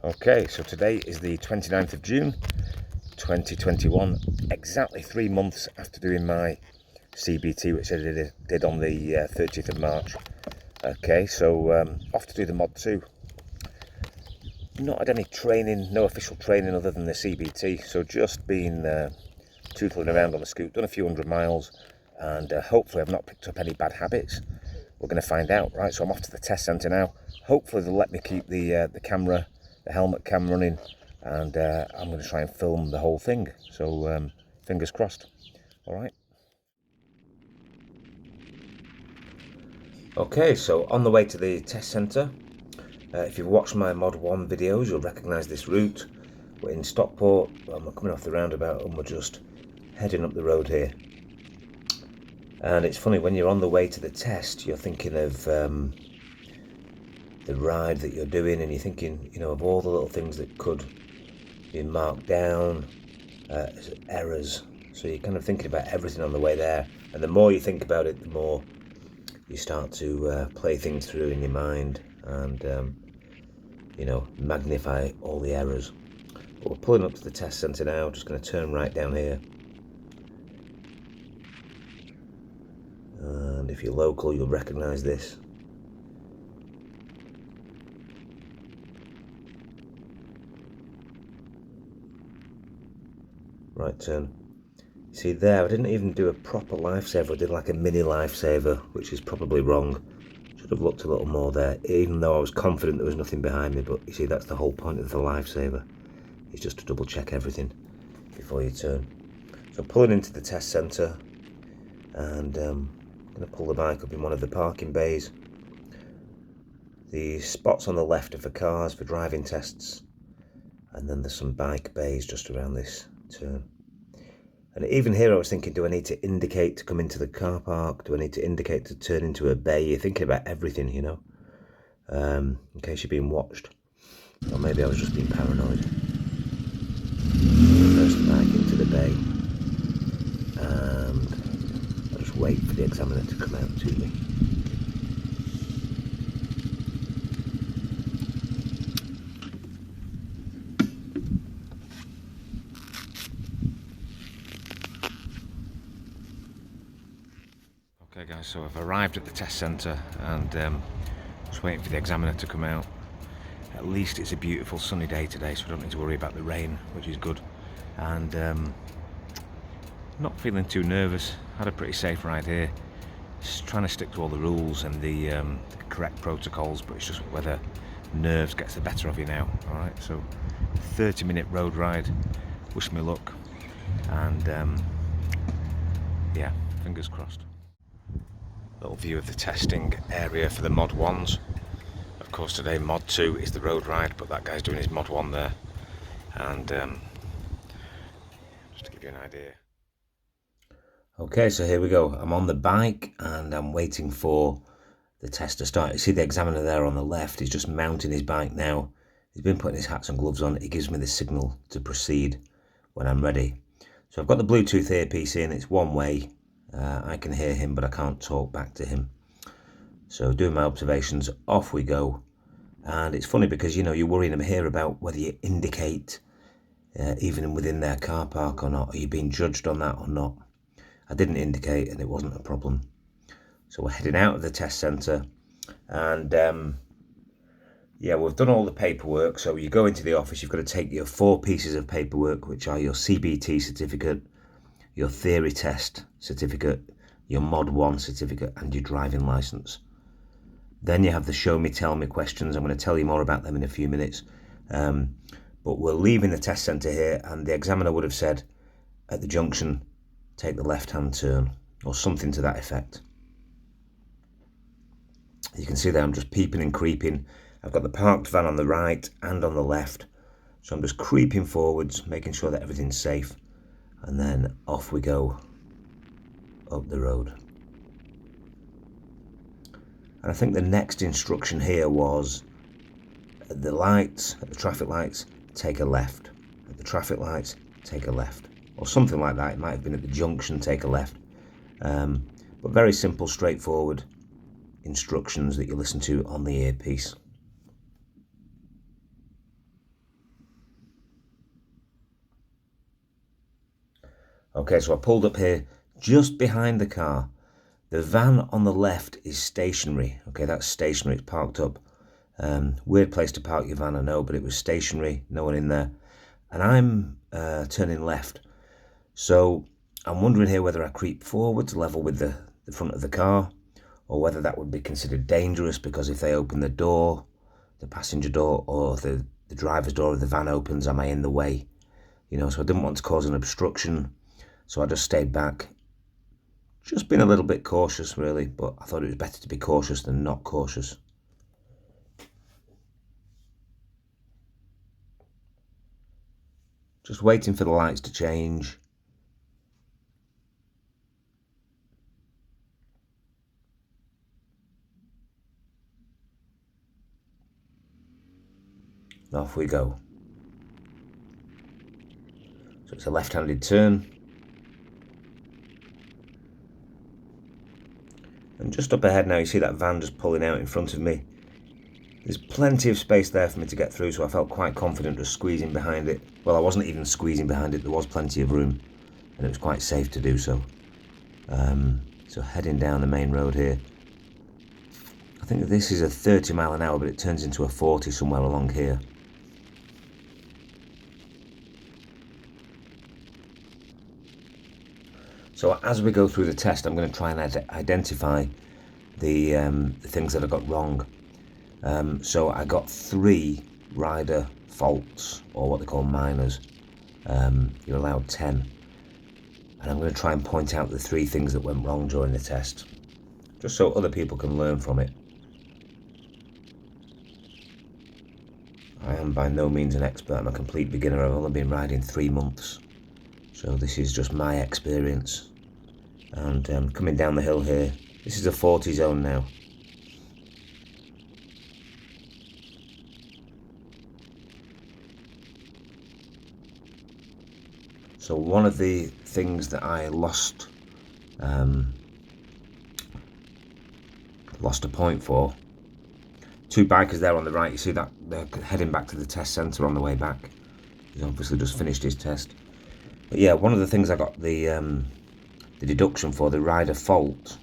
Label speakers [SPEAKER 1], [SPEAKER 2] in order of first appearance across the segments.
[SPEAKER 1] Okay, so today is the 29th of June 2021, exactly 3 months after doing my CBT, which I did on the 30th of March. Okay, so off to do the Mod 2. Not had any training, no official training other than the CBT, so just been tootling around on the scoot, done a few 100 miles, and hopefully I've not picked up any bad habits. We're going to find out, right? So I'm off to the test centre now. Hopefully they'll let me keep the camera, the helmet cam running, and I'm going to try and film the whole thing. So fingers crossed. All right. Okay, so on the way to the test centre. If you've watched my Mod 1 videos, you'll recognise this route. We're in Stockport. Well, we're coming off the roundabout and we're just heading up the road here. And it's funny, when you're on the way to the test, you're thinking of the ride that you're doing, and you're thinking, you know, of all the little things that could be marked down as errors. So you're kind of thinking about everything on the way there. And the more you think about it, the more you start to play things through in your mind and, you know, magnify all the errors. But we're pulling up to the test centre now, just going to turn right down here. And if you're local, you'll recognise this. Right turn. You see there, I didn't even do a proper lifesaver. I did like a mini lifesaver, which is probably wrong. Should have looked a little more there, even though I was confident there was nothing behind me. But you see, that's the whole point of the lifesaver. It's just to double check everything before you turn. So pulling into the test centre, and I'm going to pull the bike up in one of the parking bays. The spots on the left are for cars, for driving tests, and then there's some bike bays just around this turn. And even here I was thinking, do I need to indicate to come into the car park? Do I need to indicate to turn into a bay? You're thinking about everything, you know, in case you're being watched. Or maybe I was just being paranoid. First bike into the bay, and I'll just wait for the examiner to come out to me. Okay guys, so I've arrived at the test centre and just waiting for the examiner to come out. At least it's a beautiful sunny day today, so I don't need to worry about the rain, which is good. And not feeling too nervous. Had a pretty safe ride here. Just trying to stick to all the rules and the correct protocols, but it's just whether nerves gets the better of you now. All right, so 30-minute road ride. Wish me luck, and yeah, fingers crossed. Little view of the testing area for the Mod 1s. Of course today Mod 2 is the road ride, but that guy's doing his Mod 1 there. And just to give you an idea. Okay, so here we go. I'm on the bike and I'm waiting for the test to start. You see the examiner there on the left. He's just mounting his bike now. He's been putting his hats and gloves on. He gives me the signal to proceed when I'm ready. So I've got the Bluetooth earpiece in. It's one way. I can hear him, but I can't talk back to him. So doing my observations, off we go. And it's funny because, you know, you're worrying here about whether you indicate even within their car park or not. Are you being judged on that or not? I didn't indicate and it wasn't a problem. So we're heading out of the test centre, and yeah, we've done all the paperwork. So you go into the office, you've got to take your 4 pieces of paperwork, which are your CBT certificate, your theory test certificate, your Mod 1 certificate, and your driving licence. Then you have the show me, tell me questions. I'm going to tell you more about them in a few minutes. But we're leaving the test centre here, and the examiner would have said at the junction, take the left-hand turn, or something to that effect. You can see there I'm just peeping and creeping. I've got the parked van on the right and on the left. So I'm just creeping forwards, making sure that everything's safe. And then off we go up the road. And I think the next instruction here was at the lights, at the traffic lights, take a left. At the traffic lights, take a left. Or something like that. It might have been at the junction, take a left. But very simple, straightforward instructions that you listen to on the earpiece. Okay, so I pulled up here just behind the car. The van on the left is stationary. Okay, that's stationary, it's parked up. Weird place to park your van, I know, but it was stationary, no one in there. And I'm turning left. So I'm wondering here whether I creep forward to level with the front of the car, or whether that would be considered dangerous, because if they open the door, the passenger door, or the driver's door of the van opens, am I in the way? You know, so I didn't want to cause an obstruction, so I just stayed back. Just being a little bit cautious, really, but I thought it was better to be cautious than not cautious. Just waiting for the lights to change. Off we go. So it's a left-handed turn. And just up ahead now, you see that van just pulling out in front of me. There's plenty of space there for me to get through, so I felt quite confident just squeezing behind it. Well, I wasn't even squeezing behind it, there was plenty of room, and it was quite safe to do so. So heading down the main road here. I think this is a 30 mile an hour, but it turns into a 40 somewhere along here. So as we go through the test, I'm going to try and identify the things that I got wrong. So I got 3 rider faults, or what they call minors. You're allowed 10. And I'm going to try and point out the 3 things that went wrong during the test, just so other people can learn from it. I am by no means an expert, I'm a complete beginner. I've only been riding 3 months, so this is just my experience. And coming down the hill here, this is a 40 zone now. So one of the things that I lost a point for, 2 bikers there on the right, you see that they're heading back to the test centre on the way back. He's obviously just finished his test. But yeah, one of the things I got the deduction for, the rider fault,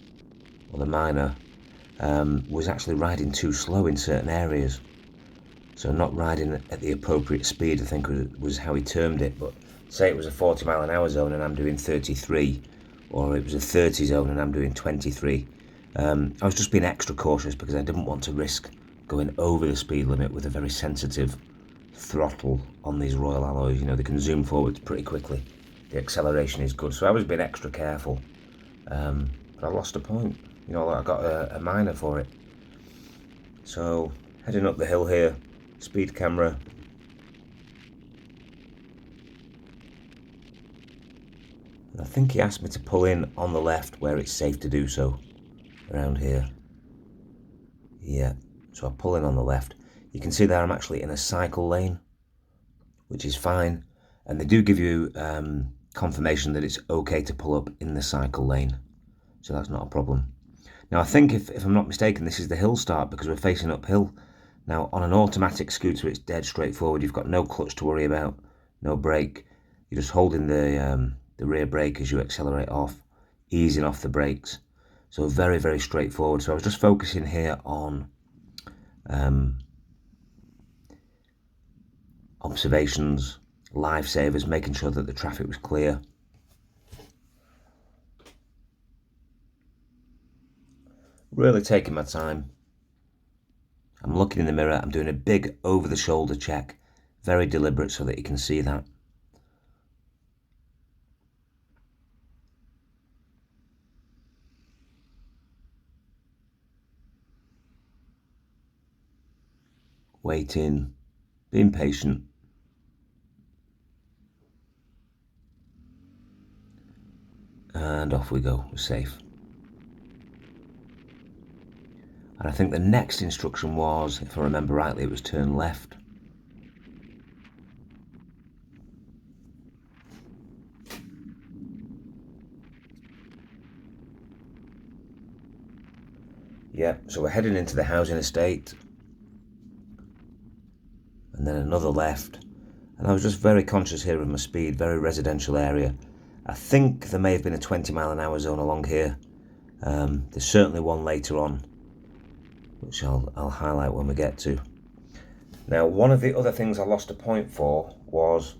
[SPEAKER 1] or the minor, was actually riding too slow in certain areas. So not riding at the appropriate speed, I think was how he termed it. But say it was a 40 mile an hour zone and I'm doing 33, or it was a 30 zone and I'm doing 23. I was just being extra cautious because I didn't want to risk going over the speed limit with a very sensitive throttle on these Royal alloys. You know, they can zoom forward pretty quickly. The acceleration is good, so I was being extra careful. But I lost a point. You know, I got a minor for it. So heading up the hill here, speed camera. I think he asked me to pull in on the left where it's safe to do so, around here. Yeah, so I pull in on the left. You can see there I'm actually in a cycle lane, which is fine. And they do give you confirmation that it's okay to pull up in the cycle lane. So that's not a problem. Now I think, if I'm not mistaken, this is the hill start because we're facing uphill. Now on an automatic scooter it's dead straightforward. You've got no clutch to worry about, no brake. You're just holding the rear brake as you accelerate off, easing off the brakes. So very, very straightforward. So I was just focusing here on observations, lifesavers, making sure that the traffic was clear. Really taking my time. I'm looking in the mirror, I'm doing a big over-the-shoulder check, very deliberate so that you can see that. Waiting, being patient. And off we go, we're safe. And I think the next instruction was, if I remember rightly, it was turn left. Yeah, so we're heading into the housing estate. And then another left. And I was just very conscious here of my speed, very residential area. I think there may have been a 20-mile-an-hour zone along here. There's certainly one later on, which I'll highlight when we get to. Now, one of the other things I lost a point for was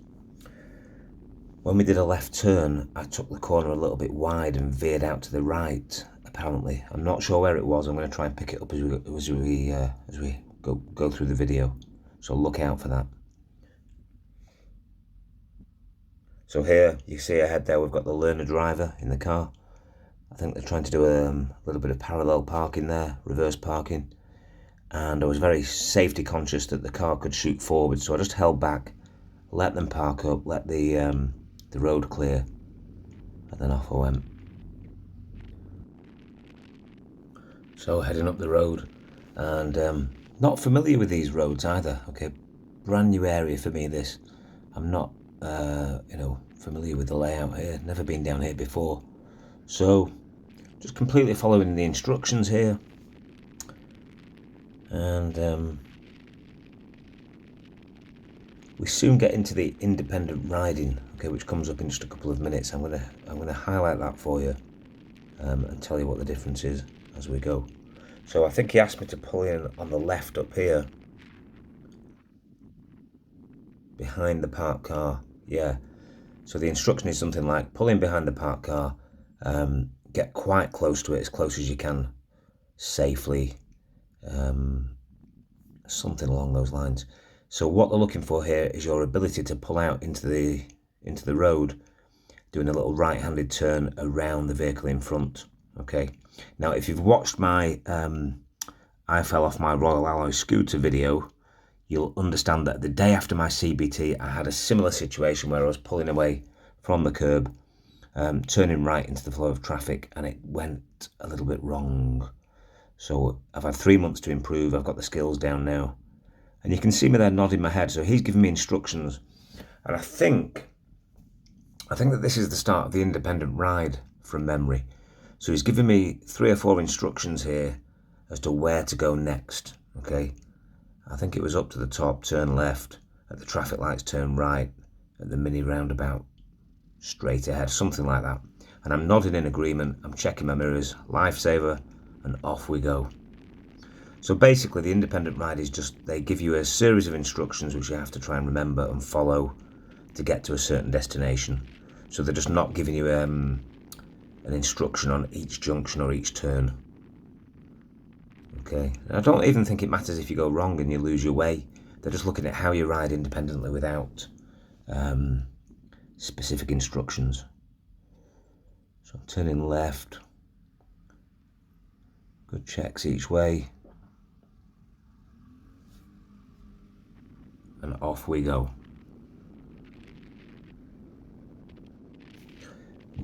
[SPEAKER 1] when we did a left turn, I took the corner a little bit wide and veered out to the right, apparently. I'm not sure where it was. I'm going to try and pick it up as we go through the video. So look out for that. So here, you see ahead there, we've got the learner driver in the car. I think they're trying to do a little bit of parallel parking there, reverse parking. And I was very safety conscious that the car could shoot forward, so I just held back, let them park up, let the road clear, and then off I went. So heading up the road, and not familiar with these roads either. Okay, brand new area for me this. I'm not familiar with the layout here, never been down here before, so just completely following the instructions here. And we soon get into the independent riding, okay, which comes up in just a couple of minutes. I'm gonna highlight that for you and tell you what the difference is as we go. So I think he asked me to pull in on the left up here, behind the parked car. Yeah. So the instruction is something like pull in behind the parked car, get quite close to it, as close as you can, safely. Something along those lines. So what they're looking for here is your ability to pull out into the road, doing a little right-handed turn around the vehicle in front. Okay. Now, if you've watched my I fell off my Royal Alloy scooter video, you'll understand that the day after my CBT, I had a similar situation where I was pulling away from the curb, turning right into the flow of traffic, and it went a little bit wrong. So I've had 3 months to improve. I've got the skills down now. And you can see me there nodding my head. So he's giving me instructions. And I think that this is the start of the independent ride from memory. So he's giving me 3 or 4 instructions here as to where to go next. Okay. I think it was up to the top, turn left, at the traffic lights, turn right, at the mini roundabout, straight ahead, something like that. And I'm nodding in agreement. I'm checking my mirrors, lifesaver, and off we go. So basically the independent ride is just, they give you a series of instructions which you have to try and remember and follow to get to a certain destination. So they're just not giving you an instruction on each junction or each turn. Okay, and I don't even think it matters if you go wrong and you lose your way. They're just looking at how you ride independently without specific instructions. So I'm turning left. Good checks each way. And off we go.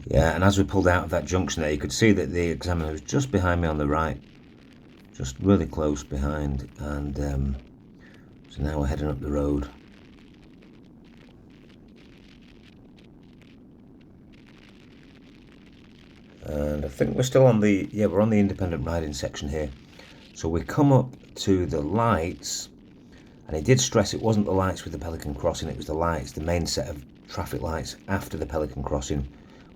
[SPEAKER 1] Yeah, and as we pulled out of that junction there, you could see that the examiner was just behind me on the right. Just really close behind. And so now we're heading up the road. And I think we're still on the, we're on the independent riding section here. So we come up to the lights, and he did stress it wasn't the lights with the Pelican Crossing, it was the lights, the main set of traffic lights after the Pelican Crossing,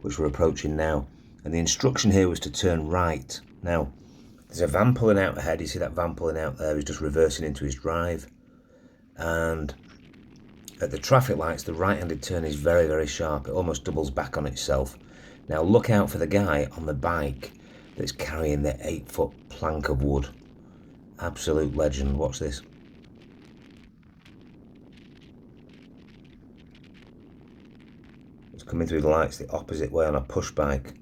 [SPEAKER 1] which we're approaching now. And the instruction here was to turn right. Now, there's a van pulling out ahead. You see that van pulling out there? He's just reversing into his drive. And at the traffic lights, the right-handed turn is very, very sharp. It almost doubles back on itself. Now look out for the guy on the bike that's carrying the 8-foot plank of wood. Absolute legend. Watch this. It's coming through the lights the opposite way on a push bike.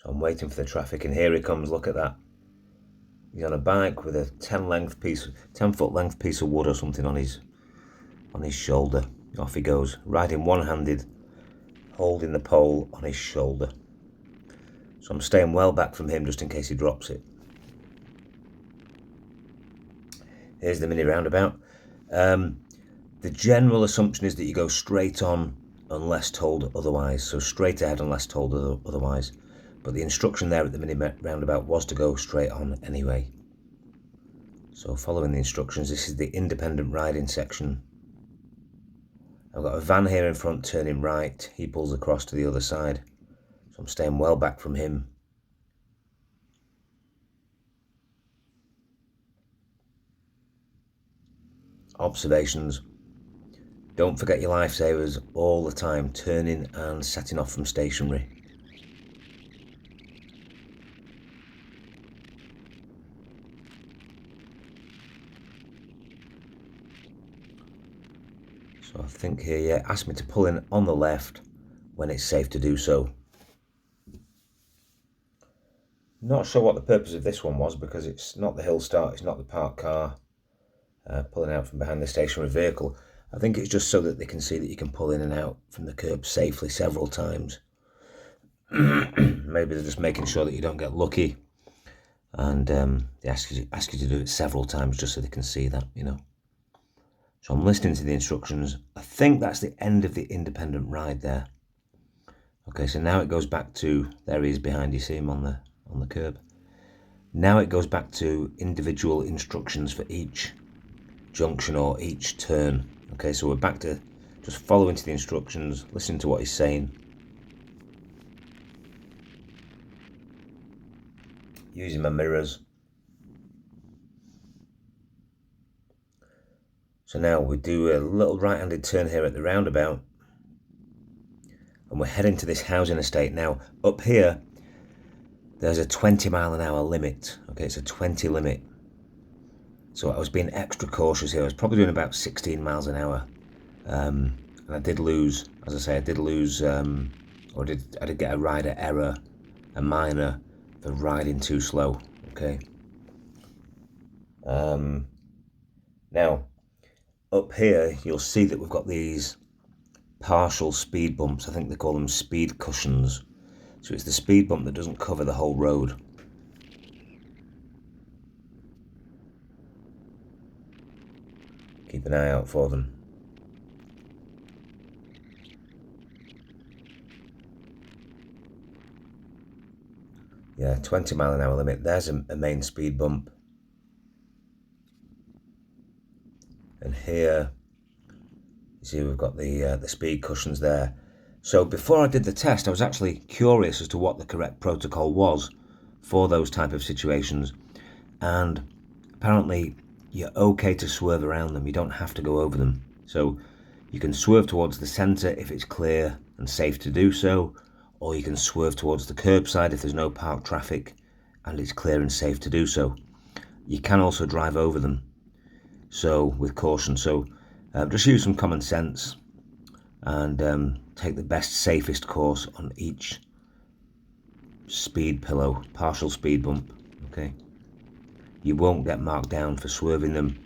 [SPEAKER 1] So I'm waiting for the traffic, and here he comes. Look at that. He's on a bike with a 10-foot length piece of wood or something on his shoulder. Off he goes, riding one-handed, holding the pole on his shoulder. So I'm staying well back from him just in case he drops it. Here's the mini roundabout. The general assumption is that you go straight on unless told otherwise. So straight ahead unless told otherwise. But the instruction there at the mini roundabout was to go straight on anyway. So following the instructions, this is the independent riding section I've got a van here in front turning right. He pulls across to the other side. So I'm staying well back from him. Observations. Don't forget your lifesavers all the time, turning and setting off from stationary. So I think here, yeah, asked me to pull in on the left when it's safe to do so. Not sure what the purpose of this one was, because it's not the hill start, it's not the parked car pulling out from behind the stationary vehicle. I think it's just so that they can see that you can pull in and out from the curb safely several times. Maybe they're just making sure that you don't get lucky, and they ask you to do it several times just so they can see that, you know. So I'm listening to the instructions. I think that's the end of the independent ride there. Okay, so now it goes back to, there he is behind, you see him on the curb. Now it goes back to individual instructions for each junction or each turn. Okay, so we're back to just following to the instructions, listening to what he's saying, using my mirrors. So now we do a little right-handed turn here at the roundabout, and we're heading to this housing estate. Now up here there's a 20-mile-an-hour limit. Okay, it's a 20 limit. So I was being extra cautious here. I was probably doing about 16 miles an hour. And I did lose, as I say, I did get a rider error, a minor, for riding too slow. Okay. Now, up here, you'll see that we've got these partial speed bumps. I think they call them speed cushions. So it's the speed bump that doesn't cover the whole road. Keep an eye out for them. Yeah, 20-mile-an-hour limit. There's a main speed bump. And here, you see we've got the speed cushions there. So before I did the test, I was actually curious as to what the correct protocol was for those type of situations. And apparently, you're okay to swerve around them. You don't have to go over them. So you can swerve towards the centre if it's clear and safe to do so, or you can swerve towards the curbside if there's no parked traffic and it's clear and safe to do so. You can also drive over them, so with caution. So just use some common sense and take the best, safest course on each speed pillow, partial speed bump. Okay, you won't get marked down for swerving them,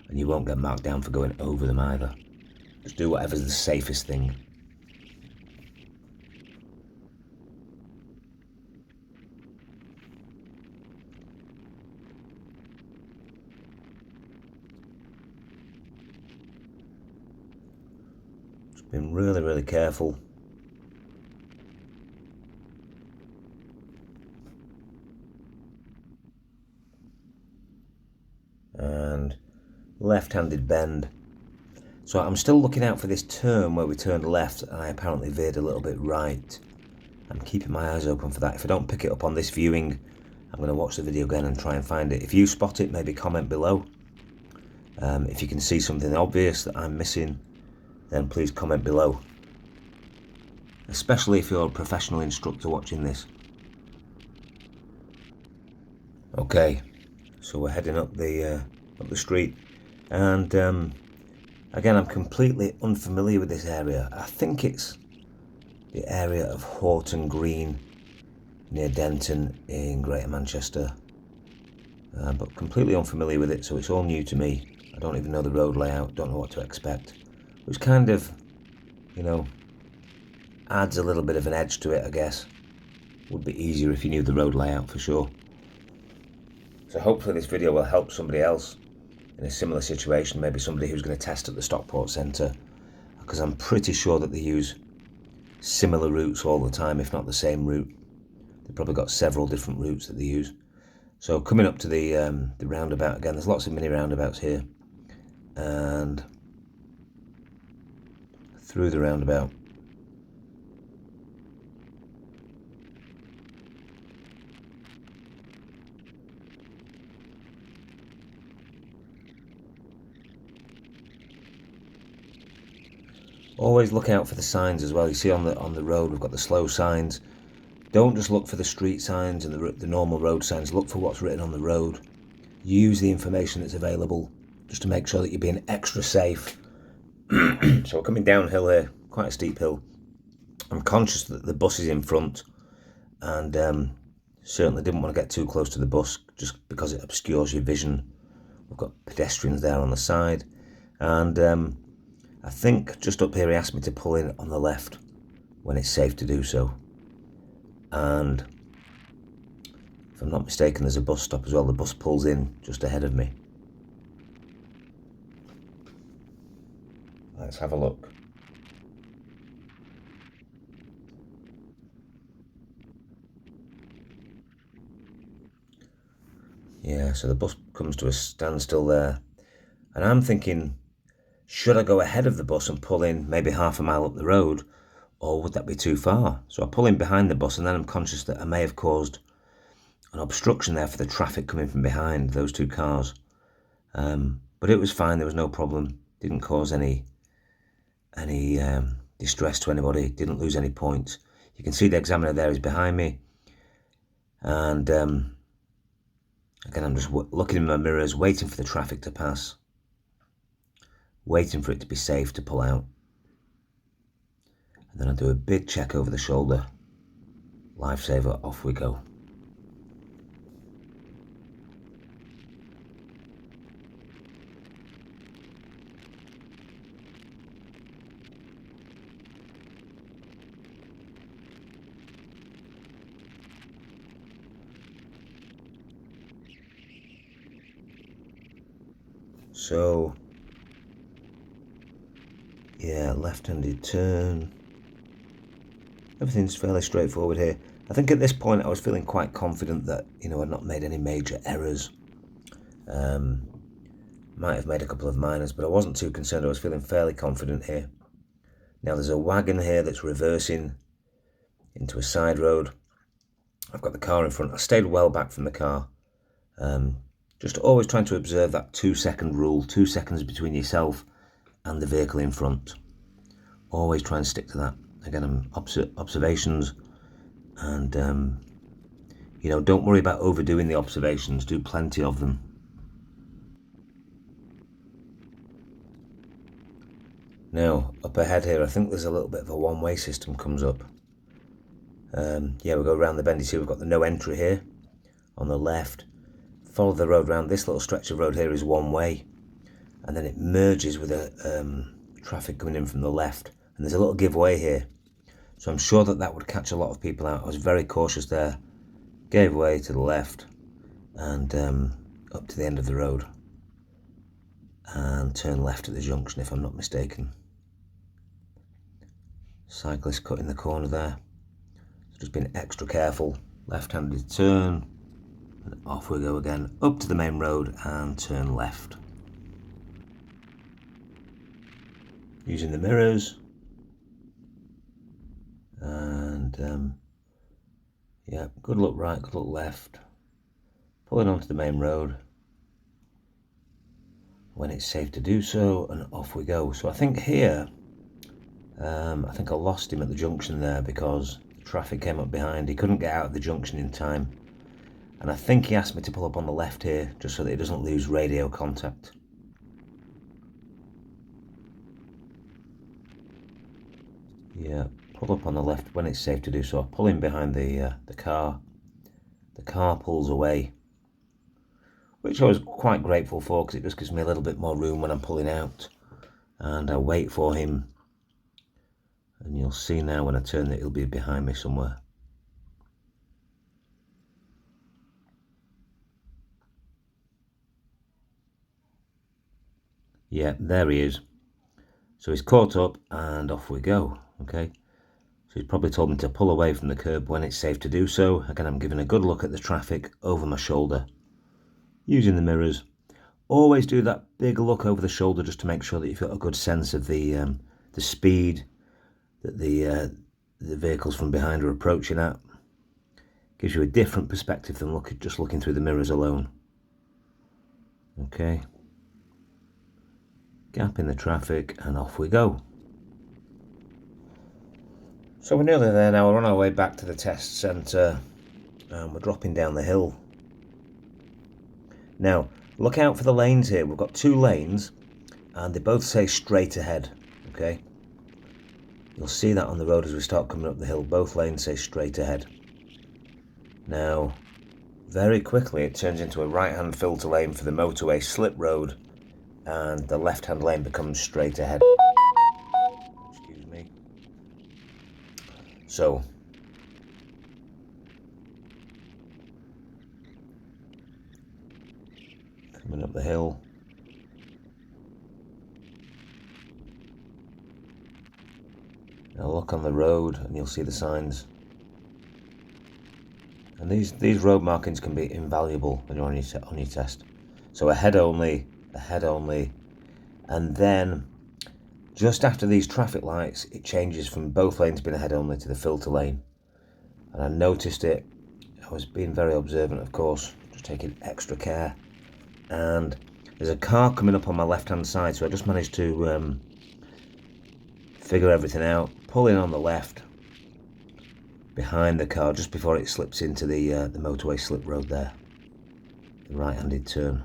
[SPEAKER 1] and you won't get marked down for going over them either. Just do whatever's the safest thing. Just been really, really careful. And left-handed bend. So I'm still looking out for this turn where we turned left and I apparently veered a little bit right. I'm keeping my eyes open for that. If I don't pick it up on this viewing, I'm going to watch the video again and try and find it. If you spot it, maybe comment below. If you can see something obvious that I'm missing, then please comment below. Especially if you're a professional instructor watching this. Okay, so we're heading up the street, and again, I'm completely unfamiliar with this area. I think it's the area of Horton Green near Denton in Greater Manchester, but completely unfamiliar with it, so it's all new to me. I don't even know the road layout, don't know what to expect, which kind of, you know, adds a little bit of an edge to it, I guess. Would be easier if you knew the road layout for sure. So hopefully this video will help somebody else in a similar situation, maybe somebody who's going to test at the Stockport Centre, because I'm pretty sure that they use similar routes all the time, if not the same route. They've probably got several different routes that they use. So coming up to the roundabout again, there's lots of mini roundabouts here, and I through the roundabout. Always look out for the signs as well. You see on the road we've got the slow signs. Don't just look for the street signs and the normal road signs. Look for what's written on the road. Use the information that's available just to make sure that you're being extra safe. So we're coming downhill here, quite a steep hill. I'm conscious that the bus is in front, and certainly didn't want to get too close to the bus just because it obscures your vision. We've got pedestrians there on the side, and I think just up here he asked me to pull in on the left when it's safe to do so. And if I'm not mistaken, there's a bus stop as well. The bus pulls in just ahead of me. Let's have a look. Yeah, so the bus comes to a standstill there. And I'm thinking, should I go ahead of the bus and pull in maybe half a mile up the road, or would that be too far? So I pull in behind the bus, and then I'm conscious that I may have caused an obstruction there for the traffic coming from behind those two cars. But it was fine, there was no problem. Didn't cause any distress to anybody, didn't lose any points. You can see the examiner there is behind me, and again I'm just looking in my mirrors, waiting for the traffic to pass, waiting for it to be safe to pull out, and then I do a big check over the shoulder. Lifesaver, off we go. So, yeah, left-handed turn. Everything's fairly straightforward here. I think at this point I was feeling quite confident that, I'd not made any major errors. Might have made a couple of minors, but I wasn't too concerned. I was feeling fairly confident here. Now there's a wagon here that's reversing into a side road. I've got the car in front. I stayed well back from the car. Just always trying to observe that 2-second rule, 2 seconds between yourself and the vehicle in front. Always try and stick to that. Again, observations, and don't worry about overdoing the observations. Do plenty of them. Now, up ahead here, I think there's a little bit of a one-way system comes up. Yeah, we'll go around the bend. You see we've got the no entry here on the left. Follow the road round. This little stretch of road here is one way, and then it merges with a traffic coming in from the left, and there's a little giveaway here, so I'm sure that would catch a lot of people out. I was very cautious there, gave way to the left and up to the end of the road, and turn left at the junction if I'm not mistaken. Cyclist cutting the corner there, so just being extra careful. Left-handed turn, and off we go again, up to the main road and turn left. Using the mirrors, and yeah, good look right, good look left. Pulling onto the main road when it's safe to do so, and off we go. So I think here, I think I lost him at the junction there because the traffic came up behind. He couldn't get out of the junction in time. And I think he asked me to pull up on the left here, just so that he doesn't lose radio contact. Yeah, pull up on the left when it's safe to do so. I pull in behind the car. The car pulls away, which I was quite grateful for, because it just gives me a little bit more room when I'm pulling out. And I wait for him, and you'll see now when I turn that he'll be behind me somewhere. Yeah, there he is. So he's caught up, and off we go. Okay, so he's probably told me to pull away from the curb when it's safe to do so. Again, I'm giving a good look at the traffic over my shoulder, using the mirrors. Always do that big look over the shoulder just to make sure that you've got a good sense of the the speed that the vehicles from behind are approaching at. Gives you a different perspective than just looking through the mirrors alone. Okay. Gap in the traffic, and off we go. So we're nearly there now. We're on our way back to the test centre, and we're dropping down the hill. Now, look out for the lanes here. We've got 2 lanes, and they both say straight ahead, okay? You'll see that on the road as we start coming up the hill. Both lanes say straight ahead. Now, very quickly it turns into a right-hand filter lane for the motorway slip road, and the left-hand lane becomes straight ahead. Excuse me. So, coming up the hill. Now look on the road and you'll see the signs. And these road markings can be invaluable when you're on your test. So ahead only, and then just after these traffic lights, it changes from both lanes being ahead only to the filter lane. And I noticed it. I was being very observant, of course, just taking extra care. And there's a car coming up on my left-hand side, so I just managed to figure everything out, pull in on the left, behind the car, just before it slips into the motorway slip road there, the right-handed turn.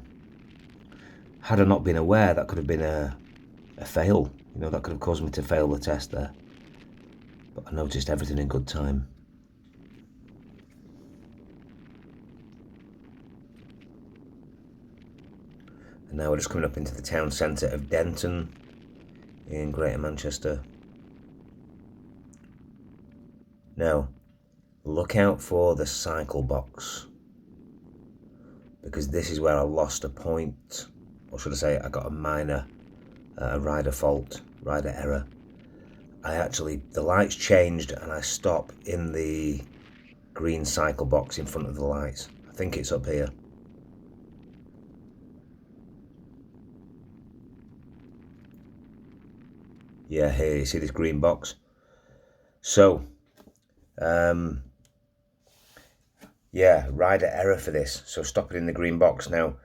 [SPEAKER 1] Had I not been aware, that could have been a fail. You know, that could have caused me to fail the test there. But I noticed everything in good time. And now we're just coming up into the town centre of Denton in Greater Manchester. Now, look out for the cycle box, because this is where I lost a point, or should I say I got a minor rider fault, rider error. The lights changed and I stop in the green cycle box in front of the lights. I think it's up here. Yeah, here you see this green box. So, yeah, rider error for this. So stop it in the green box. Now,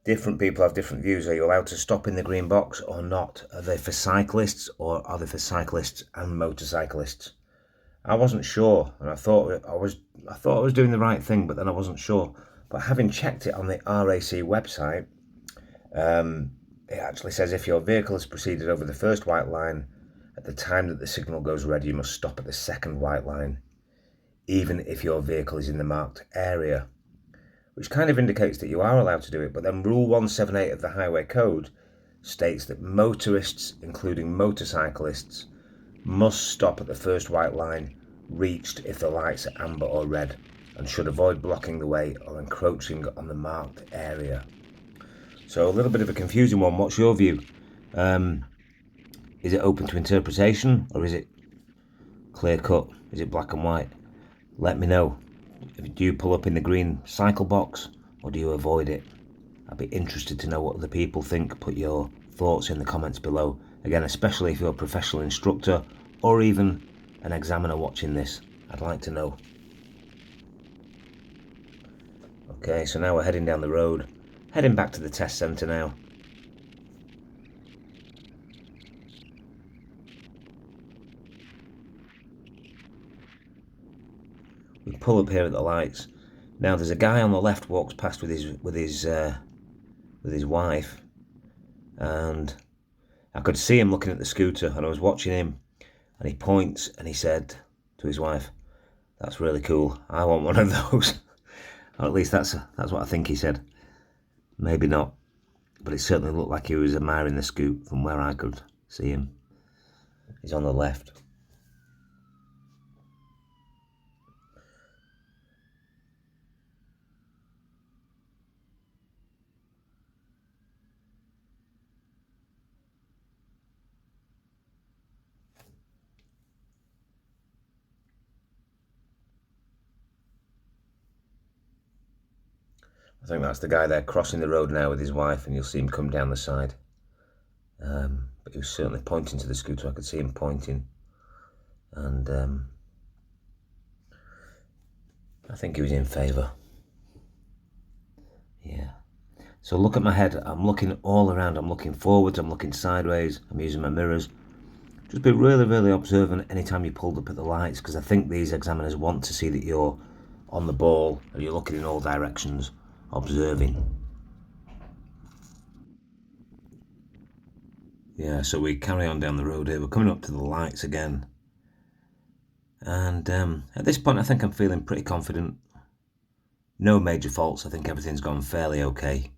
[SPEAKER 1] different people have different views. Are you allowed to stop in the green box or not? Are they for cyclists or are they for cyclists and motorcyclists? I wasn't sure, and I thought I was doing the right thing, but then I wasn't sure. But having checked it on the RAC website, it actually says if your vehicle has proceeded over the first white line at the time that the signal goes red, you must stop at the second white line, even if your vehicle is in the marked area, which kind of indicates that you are allowed to do it. But then Rule 178 of the Highway Code states that motorists, including motorcyclists, must stop at the first white line reached if the lights are amber or red, and should avoid blocking the way or encroaching on the marked area. So a little bit of a confusing one. What's your view? Is it open to interpretation, or is it clear cut? Is it black and white? Let me know. Do you pull up in the green cycle box, or do you avoid it? I'd be interested to know what other people think. Put your thoughts in the comments below. Again, especially if you're a professional instructor or even an examiner watching this, I'd like to know. Okay, so now we're heading down the road, heading back to the test centre now. We pull up here at the lights. Now there's a guy on the left walks past with his wife, and I could see him looking at the scooter, and I was watching him, and he points and he said to his wife, "That's really cool. I want one of those." Or at least that's what I think he said. Maybe not, but it certainly looked like he was admiring the scoot from where I could see him. He's on the left. I think that's the guy there crossing the road now with his wife, and you'll see him come down the side. But he was certainly pointing to the scooter. I could see him pointing, and I think he was in favour. Yeah. So look at my head. I'm looking all around. I'm looking forwards. I'm looking sideways. I'm using my mirrors. Just be really, really observant anytime you pulled up at the lights, because I think these examiners want to see that you're on the ball and you're looking in all directions, observing. Yeah, so we carry on down the road here. We're coming up to the lights again. And at this point, I think I'm feeling pretty confident. No major faults. I think everything's gone fairly okay.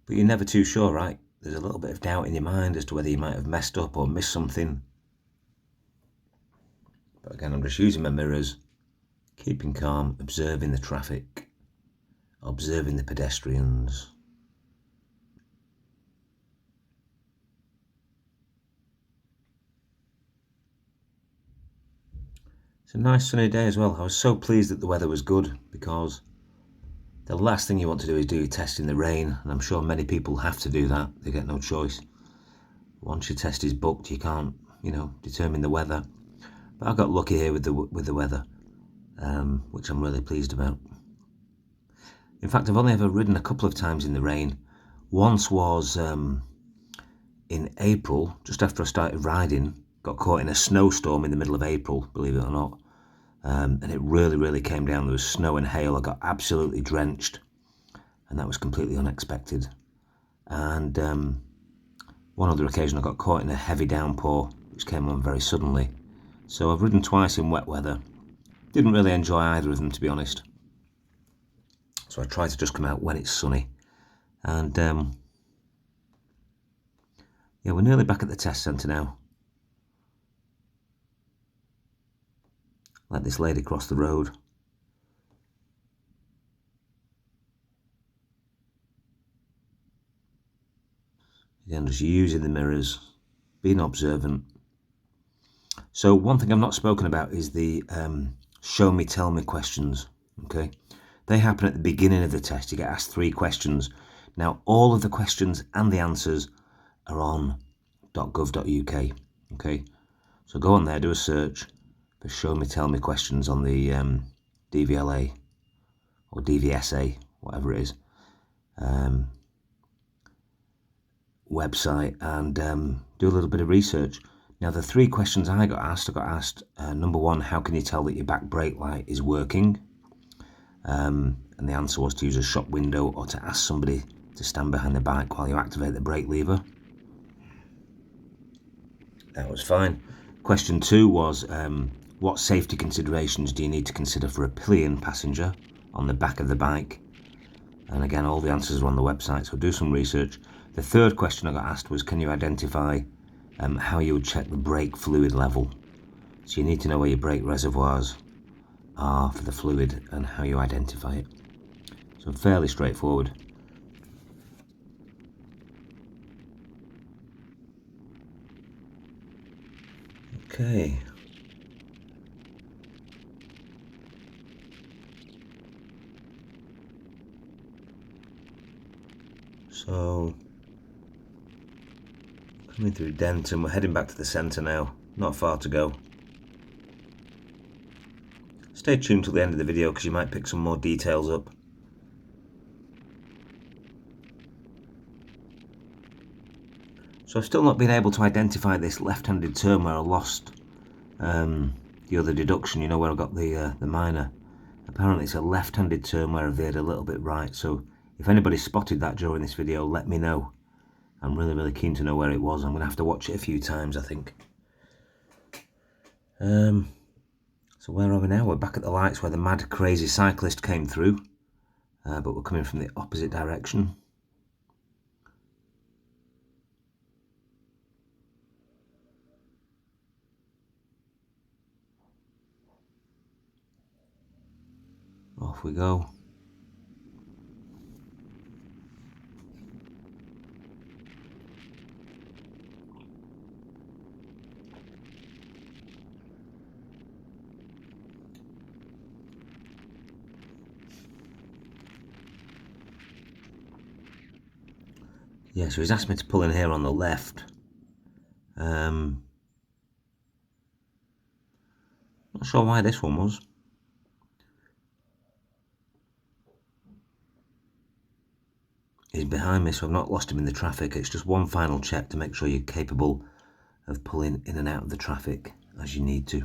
[SPEAKER 1] But you're never too sure, right? There's a little bit of doubt in your mind as to whether you might have messed up or missed something. But again, I'm just using my mirrors, keeping calm, observing the traffic, observing the pedestrians. It's a nice sunny day as well. I was so pleased that the weather was good, because the last thing you want to do is do your test in the rain, and I'm sure many people have to do that. They get no choice. Once your test is booked, you can't, determine the weather. But I got lucky here with the weather, which I'm really pleased about. In fact, I've only ever ridden a couple of times in the rain. Once was in April, just after I started riding. Got caught in a snowstorm in the middle of April, believe it or not. And it really, really came down. There was snow and hail. I got absolutely drenched, and that was completely unexpected. And one other occasion I got caught in a heavy downpour, which came on very suddenly. So I've ridden twice in wet weather. Didn't really enjoy either of them, to be honest. So I try to just come out when it's sunny. And yeah, we're nearly back at the test centre now. Let this lady cross the road. Again, just using the mirrors, being observant. So one thing I've not spoken about is the show me, tell me questions. Okay, they happen at the beginning of the test. You get asked 3 questions. Now, all of the questions and the answers are on .gov.uk. Okay, so go on there, do a search for show me, tell me questions on the DVLA or DVSA, whatever it is, website, and do a little bit of research. Now, the 3 questions I got asked, number 1, how can you tell that your back brake light is working? And the answer was to use a shop window or to ask somebody to stand behind the bike while you activate the brake lever. That was fine. Question 2 was, what safety considerations do you need to consider for a pillion passenger on the back of the bike? And again, all the answers are on the website, so do some research. The 3rd question I got asked was, can you identify how you would check the brake fluid level? So you need to know where your brake reservoirs are for the fluid and how you identify it. So fairly straightforward. Okay. So, coming through Denton, we're heading back to the centre now. Not far to go. Stay tuned till the end of the video because you might pick some more details up. So I've still not been able to identify this left-handed turn where I lost the other deduction, where I got the minor. Apparently it's a left-handed turn where I veered a little bit right, so if anybody spotted that during this video, let me know. I'm really, really keen to know where it was. I'm going to have to watch it a few times, I think. So where are we now? We're back at the lights where the mad, crazy cyclist came through, but we're coming from the opposite direction. Off we go. Yeah, so he's asked me to pull in here on the left. Not sure why this one was. He's behind me, so I've not lost him in the traffic. It's just one final check to make sure you're capable of pulling in and out of the traffic as you need to.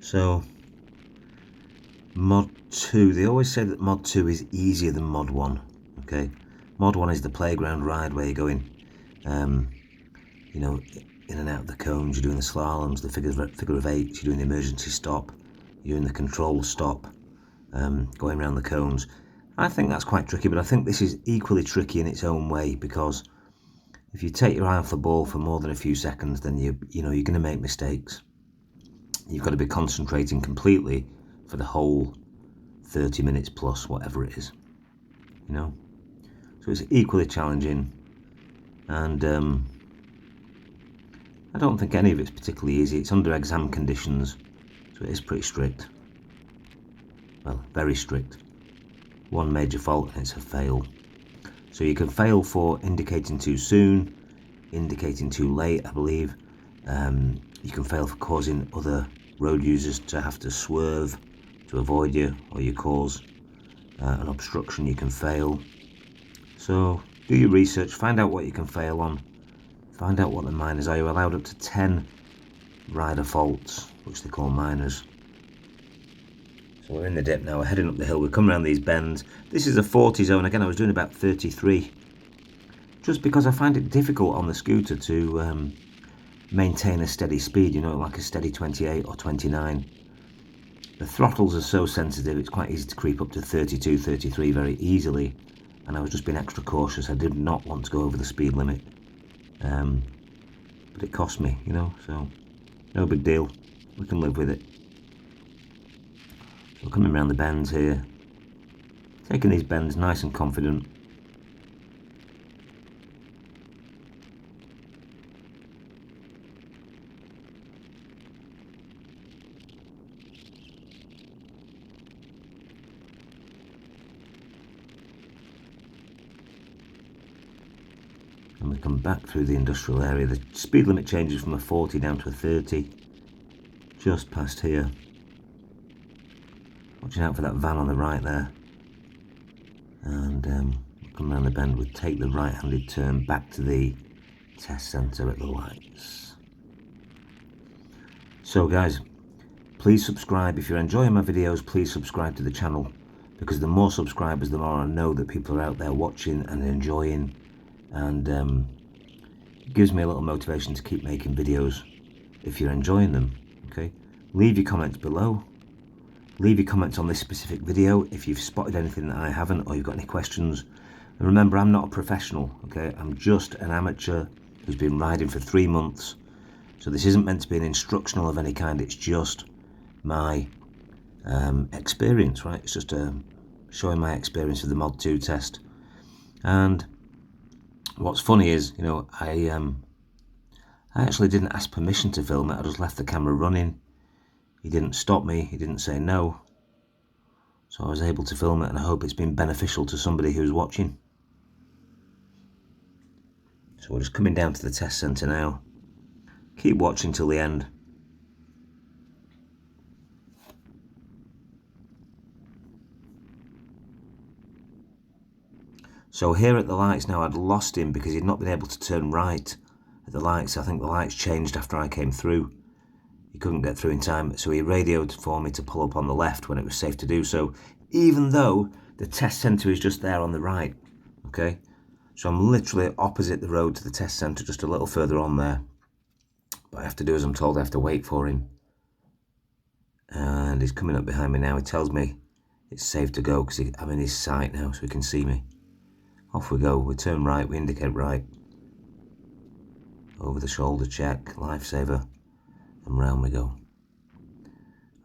[SPEAKER 1] So, Mod 2, they always say that Mod 2 is easier than Mod 1, okay? Mod 1 is the playground ride where you're going, you know, in and out of the cones, you're doing the slaloms, the figure of eights, you're doing the emergency stop, you're doing the control stop, going around the cones. I think that's quite tricky, but I think this is equally tricky in its own way, because if you take your eye off the ball for more than a few seconds, then you're going to make mistakes. You've got to be concentrating completely for the whole 30 minutes plus, whatever it is, you know. So it's equally challenging, and I don't think any of it's particularly easy. It's under exam conditions, so it is pretty strict. Well, very strict. One major fault and it's a fail. So you can fail for indicating too soon, indicating too late, I believe. You can fail for causing other road users to have to swerve to avoid you, or you cause an obstruction. You can fail. So do your research, find out what you can fail on, find out what the minors are. You're allowed up to 10 rider faults, which they call minors. So we're in the dip now, we're heading up the hill, we're coming around these bends. This is a 40 zone. Again, I was doing about 33, just because I find it difficult on the scooter to maintain a steady speed, you know, like a steady 28 or 29. The throttles are so sensitive, it's quite easy to creep up to 32, 33 very easily, and I was just being extra cautious. I did not want to go over the speed limit, but it cost me, you know, so no big deal, we can live with it. So coming around the bends here, taking these bends nice and confident. And we come back through the industrial area. The speed limit changes from a 40 down to a 30, just past here. Watching out for that van on the right there. And come around the bend, we take the right-handed turn back to the test centre at the lights. So guys, please subscribe. If you're enjoying my videos, please subscribe to the channel, because the more subscribers, the more I know that people are out there watching and enjoying, and it gives me a little motivation to keep making videos if you're enjoying them. Okay, leave your comments below. Leave your comments on this specific video if you've spotted anything that I haven't, or you've got any questions. And remember, I'm not a professional, okay? I'm just an amateur who's been riding for 3 months. So this isn't meant to be an instructional of any kind, it's just my experience, right? It's just showing my experience with the Mod 2 test. And what's funny is, you know, I actually didn't ask permission to film it. I just left the camera running. He didn't stop me, he didn't say no. So I was able to film it, and I hope it's been beneficial to somebody who's watching. So we're just coming down to the test centre now. Keep watching till the end. So here at the lights now, I'd lost him because he'd not been able to turn right at the lights. I think the lights changed after I came through. He couldn't get through in time, so he radioed for me to pull up on the left when it was safe to do so, even though the test centre is just there on the right, okay? So I'm literally opposite the road to the test centre, just a little further on there. But I have to do as I'm told, I have to wait for him. And he's coming up behind me now. He tells me it's safe to go because I'm in his sight now, so he can see me. Off we go, we turn right, we indicate right. Over the shoulder check, lifesaver. And round we go.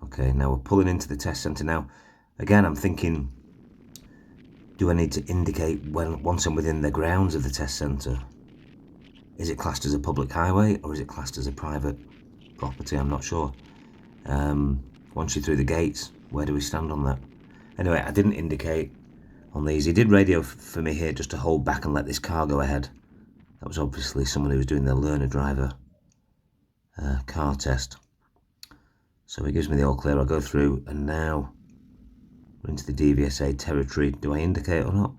[SPEAKER 1] Okay, now we're pulling into the test centre now. Again, I'm thinking, do I need to indicate once I'm within the grounds of the test centre? Is it classed as a public highway or is it classed as a private property? I'm not sure. Once you're through the gates, where do we stand on that? Anyway, I didn't indicate on these. He did radio for me here just to hold back and let this car go ahead. That was obviously someone who was doing the learner driver car test. So he gives me the all clear. I'll go through, and now we're into the DVSA territory. Do I indicate or not?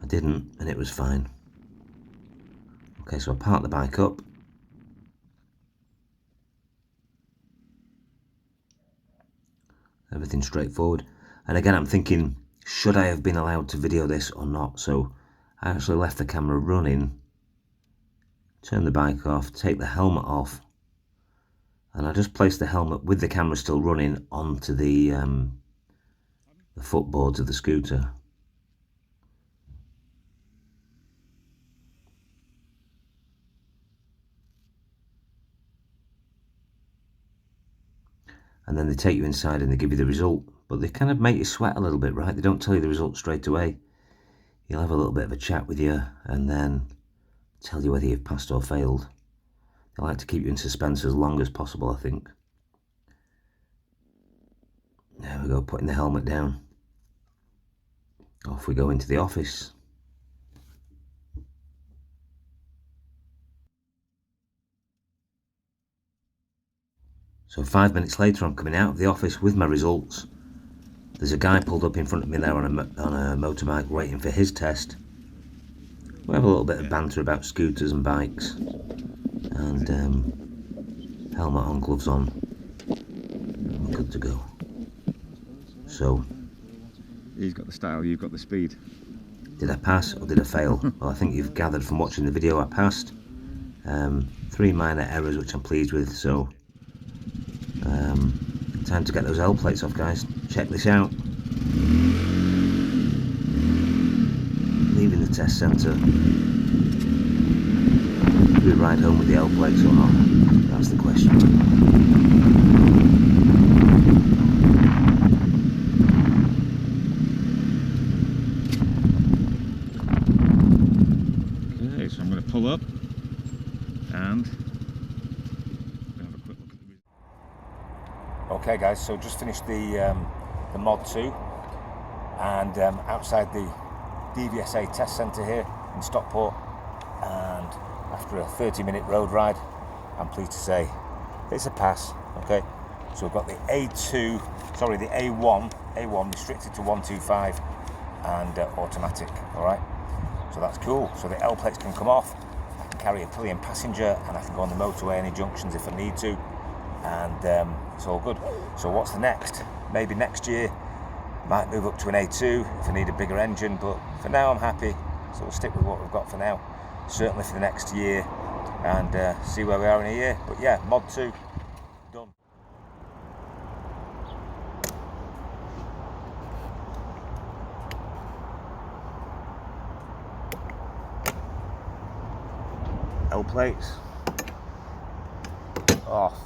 [SPEAKER 1] I didn't, and it was fine. Okay, so I park the bike up. Everything straightforward. And again, I'm thinking, should I have been allowed to video this or not? So I actually left the camera running, turn the bike off, take the helmet off, and I just placed the helmet with the camera still running onto the footboards of the scooter. And then they take you inside and they give you the result. But they kind of make you sweat a little bit, right? They don't tell you the result straight away. You'll have a little bit of a chat with you and then tell you whether you've passed or failed. They like to keep you in suspense as long as possible, I think. There we go, putting the helmet down. Off we go into the office. So 5 minutes later, I'm coming out of the office with my results. There's a guy pulled up in front of me there on a motorbike waiting for his test. We have a little bit of banter about scooters and bikes. And helmet on, gloves on. We're good to go. So,
[SPEAKER 2] he's got the style, you've got the speed.
[SPEAKER 1] Did I pass or did I fail? Well, I think you've gathered from watching the video I passed. 3 minor errors which I'm pleased with, so time to get those L plates off, guys. Check this out. Leaving the test centre. Do we ride home with the L plates or not? That's the question.
[SPEAKER 2] Okay, so I'm going to pull up and have a quick look at the.
[SPEAKER 1] Okay guys, so just finished the Mod 2 and outside the DVSA test centre here in Stockport, and after a 30-minute road ride, I'm pleased to say it's a pass. Okay, so we've got the A1 restricted to 125 and automatic. All right, so that's cool. So the L plates can come off, I can carry a pillion passenger, and I can go on the motorway, any junctions if I need to, and it's all good. So what's the next? Maybe next year might move up to an A2 if I need a bigger engine, but for now I'm happy, so we'll stick with what we've got for now, certainly for the next year, and see where we are in a year. But yeah, Mod 2 done. L plates off.